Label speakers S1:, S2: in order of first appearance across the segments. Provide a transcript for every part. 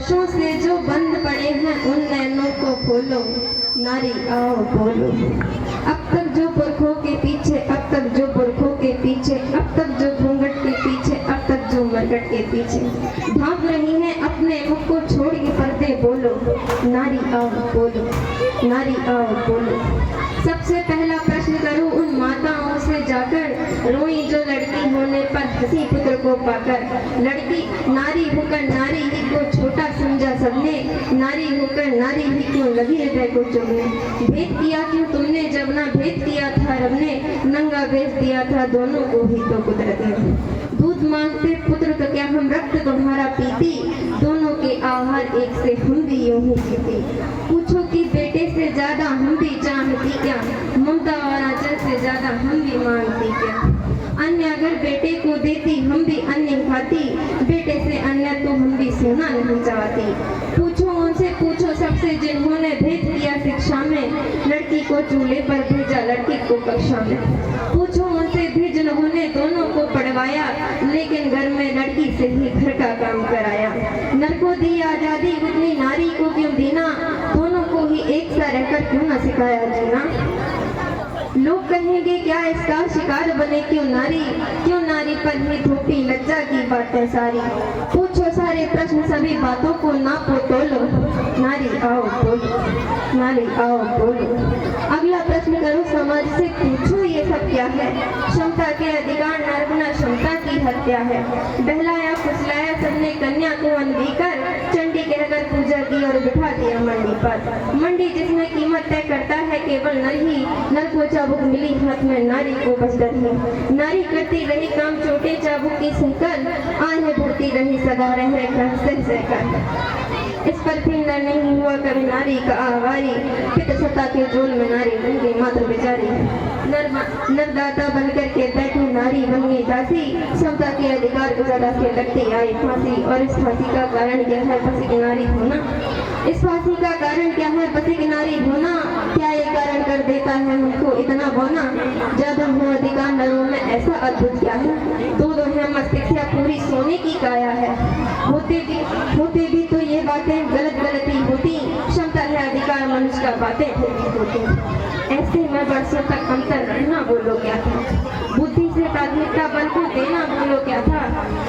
S1: वर्षों से जो बंद पड़े हैं उन नैनों को खोलो, नारी आओ बोलो। अब तक जो पुरखों के पीछे, अब तक जो पुरखों के पीछे, अब तक जो घूंघट के पीछे, अब तक जो मरकट के पीछे भाग रही है अपने मुख को छोड़ के पर्दे बोलो, नारी आओ बोलो, नारी आओ बोलो। सबसे पहला प्रश्न करूं उन माताओं से जाकर, रोई जो लड़की होने पर हंसी पुत्र को पाकर। लड़की नारी होकर नारी ही को छोटा समझा सबने, नारी होकर नारी ही क्यों लगी हृदय को चुभने। भेद किया क्यों तुमने जब ना भेद किया था रब ने, नंगा बेच दिया था दोनों को ही तो कुदरत ने। दूध मांगते पुत्र तो क्या हम रक्त तुम्हारा पीती, दोनों के आहार एक से हम भी यूं ही पीती। पूछो कि बेटे से ज्यादा हम भी चाहती क्या, ममता और आंचल से ज्यादा हम भी मांगती क्या। अन्य अगर बेटे को देती हम भी अन्य खाती, बेटे से अन्य तो हम भी सोना नहीं चाहती। पूछो उनसे पूछो सबसे जिन्होंने भेद किया शिक्षा में, लड़की को चूल्हे पर भेजा लड़की को कक्षा में। पूछो उनसे भी जिन्होंने दोनों को पढ़वाया, लेकिन घर में लड़की से ही घर का काम कराया। नर को दी आजादी उतनी नारी को क्यों देना, दोनों को ही एक सा रहकर क्यों न सिखाया जीना। लोग कहेंगे क्या इसका शिकार बने क्यों नारी पर ही थोपी लज्जा की बातें सारी। पूछो सारे प्रश्न सभी बातों को नापो तोलो, नारी आओ बोलो, नारी आओ बोलो। अगला प्रश्न करो समाज से पूछो ये सब क्या है, क्षमता के अधिकार न रखना क्षमता की हत्या है। बहलाया फुसलाया सबने कन्या को अनबी कर, चंडी कहकर पूजा की और बिठा दिया मंडी पर। मंडी जिसमें कीमत तय करता है केवल नर ही, नर को चाबुक मिली हाथ में नारी को बस डर ही। नारी करती रही काम चोटे चाबुक की सहकर, आहें भरती रही सदा रहे सहकर। इस पर भी नर नहीं हुआ कभी नारी का आवारी, पित सत्ता के जोल में नारी बन गई मात्र बेचारी। नरदाता बनकर के बैठी नारी बन गई दासी, समता के अधिकार को ज्यादा से लगती आई फांसी। और इस फांसी का कारण क्या है बसी की नारी होना, इस फांसी का कारण क्या है बसी की नारी होना। क्या ये कारण कर देता है हमको इतना बोना, ज्यादा हो अधिकार नरों में ऐसा अद्भुत क्या है। दो है मस्तिष्क पूरी सोने की काया है, होते भी तो ये बातें गलत ही होती, क्षमता है अधिकार मनुष्य का बातें होती। ऐसे में वर्षों तक अंतर रहना बोलो क्या था, बुद्धि से प्राथमिकता बल को देना बोलो क्या था।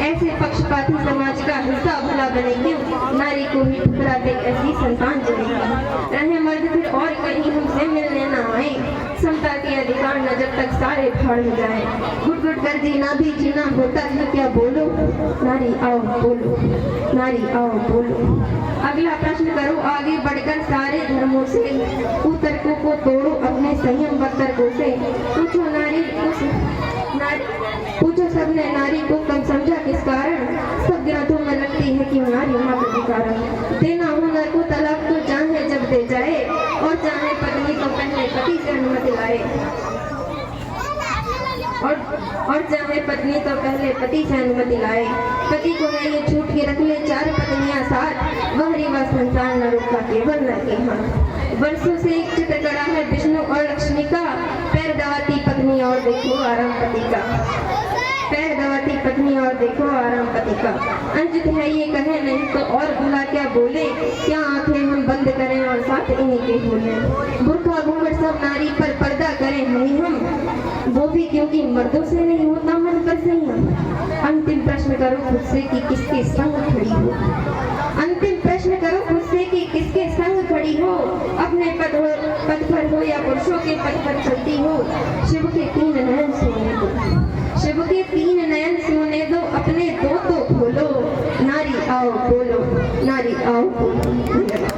S1: ऐसे पक्षपाती समाज का हिस्सा भला बने क्यों, नारी को ही ठुकरा दे ऐसी संतान जनेगी। रहे मर्द फिर और कहीं हमसे मिलने ना आए, समता के अधिकार न जब तक सारे फाड़ में जाए। गुट गुट कर जीना भी जीना होता है क्या बोलो, नारी आओ बोलो, नारी आओ बोलो। अगला प्रश्न करो आगे बढ़कर सारे धर्मों से, कुतर्कों को तोड़ो अपने संयम बतर्कों से। पूछो सबने नारी को कम समझा किस कारण, सब ग्रंथों में लगती है कि नारी मात्र के कारण। देना हुनर को तलाक तो चाहे जब दे जाए, और चाहे पत्नी तो पहले पति से अनुमति लाए, और चाहे पत्नी तो पहले पति से अनुमति लाए। पति को है ये छूट के रख ले 4 पत्नियां साथ, वह रिवा संसार न रुका केवल न के हाथ। वर्षों से एक चित्र कड़ा है विष्णु और लक्ष्मी का, पैर दबाती पत्नी और देखो आराम पति का, पैर दबाती पत्नी और देखो आराम पति का। अंजित है ये कहे नहीं तो और भला क्या बोले, क्या आंखें हम बंद करें और साथ इन्हीं के बोले। बुर्खा घूंघट सब नारी पर पर्दा करें नहीं हम, वो भी क्योंकि मर्दों से नहीं होता मन पर संयम। अंतिम प्रश्न करो खुद से कि किसके संग खड़ी हो, अंतिम प्रश्न करो खुद से कि किसके संग खड़ी हो। अपने पद पर हो या पुरुषों के पद पर चलती हो, शिव के 3 नयन सोने दो, शिव के 3 नयन सोने दो, अपने 2 तो खोलो, नारी आओ बोलो, नारी आओ बोलो।